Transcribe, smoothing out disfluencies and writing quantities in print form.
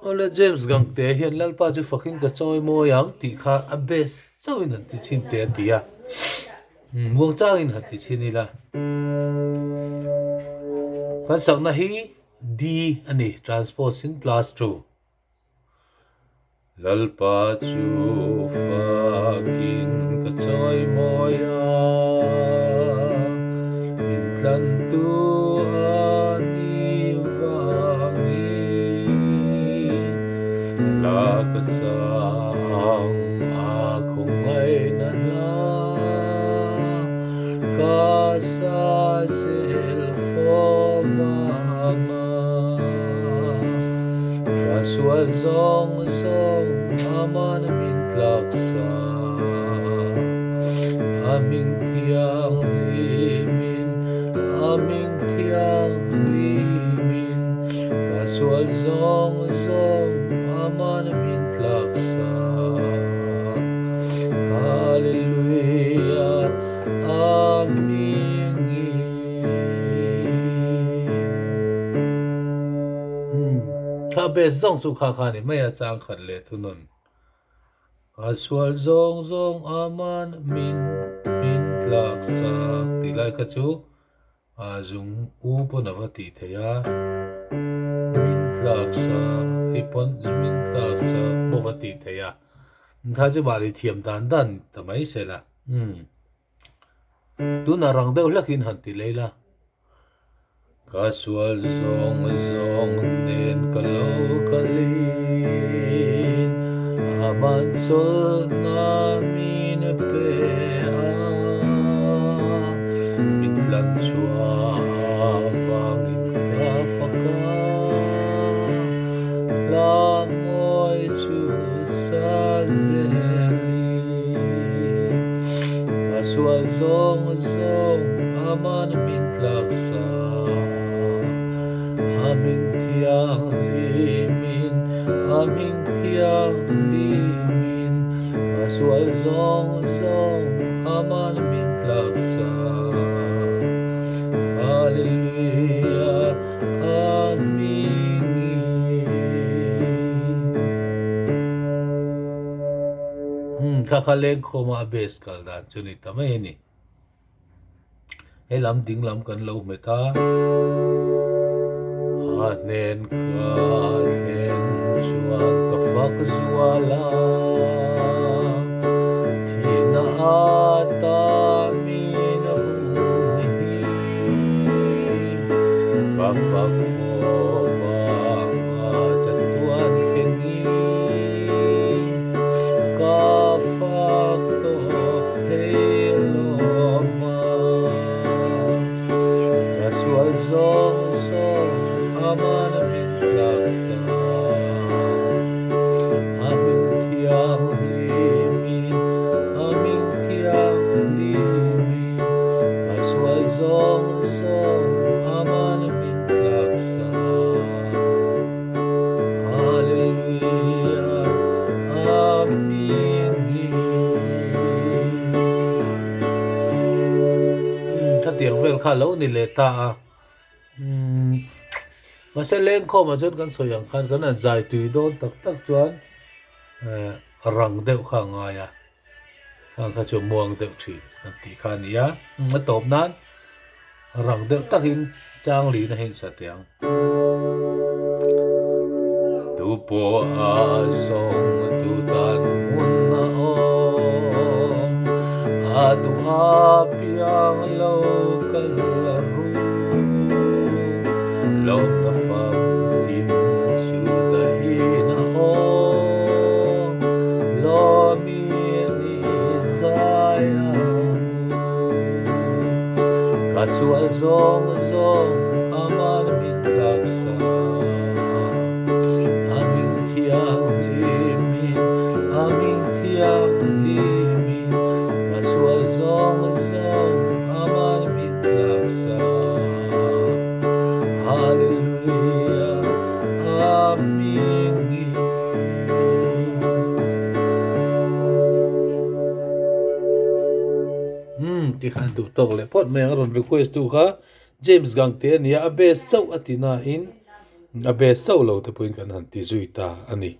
ole James gang te hian lalpa chu fakin ka chawimawi ang ti kha a best chawin an ti chin te tia muang changin hati chinila kan sakna hi d ani transpose plus 2 lalpa chu fakin ka chawimawi min tlan tu ani la ka sang a khong ngai na na ka sa sil fo vanga ka sual zong zong aman min tlak sa aming tiang limin aming tiang limin ka sual zong zong aman min tlak sa hallelujah amin kha bes zong su kha kha ni maya chang khat le thunun ka sual zong zong aman min tlak sa ti lai kha chu a zung u pon avati theya min tlak sa ipon min tlak sa bovati theya tha chu bari thiam dan dan tamai sela tu na rang deuh lakin han ti leila ka sual zong zong nen ka lo kalin aman sol na min pe min tlan chua wangin ka faka la moi chu sa zeli ka sual zong zong aman min tlak sa aming tiang limin aming tiang limin ka sual zong zong aman min tlak sa hallelujah amin kaka Lengkhawm a bes kal dan chuni tamai ni he lam ding lam kan lo meta nen ka len chuan ka fak zuala tina ata min hi ka fak fo wanga chatuan thingi ka fak to heloma ka sual zong zong aman min tlak sa aming tiang limin aming tiang limin ka sual zong zong aman min tlak sa hallelujah amin ka tiang vel kha lo ni le ta mà sẽ lên kho mà chân kan soyang khan kan an zai tui don tak tak chuan rang deuh kha ngai a khan kha chu muang deuh thi an ti kha ni a ma top nan rang deuh takin chang li na hin sa tiang tu po a song tu tan mun na om a tu ha piang lo kal ru lo ta fam tin su ta hin ho lo mi ni zaya ka sual zong zong aman min tlak sa aming tiang limin aming tiang limin ka sual zong zong aman min tlak sa hallelujah amin ti khan tu tok le pot me ron request tu kha James gang te nia a best chau atina in a be so lo te puin kan han ti zui ta ani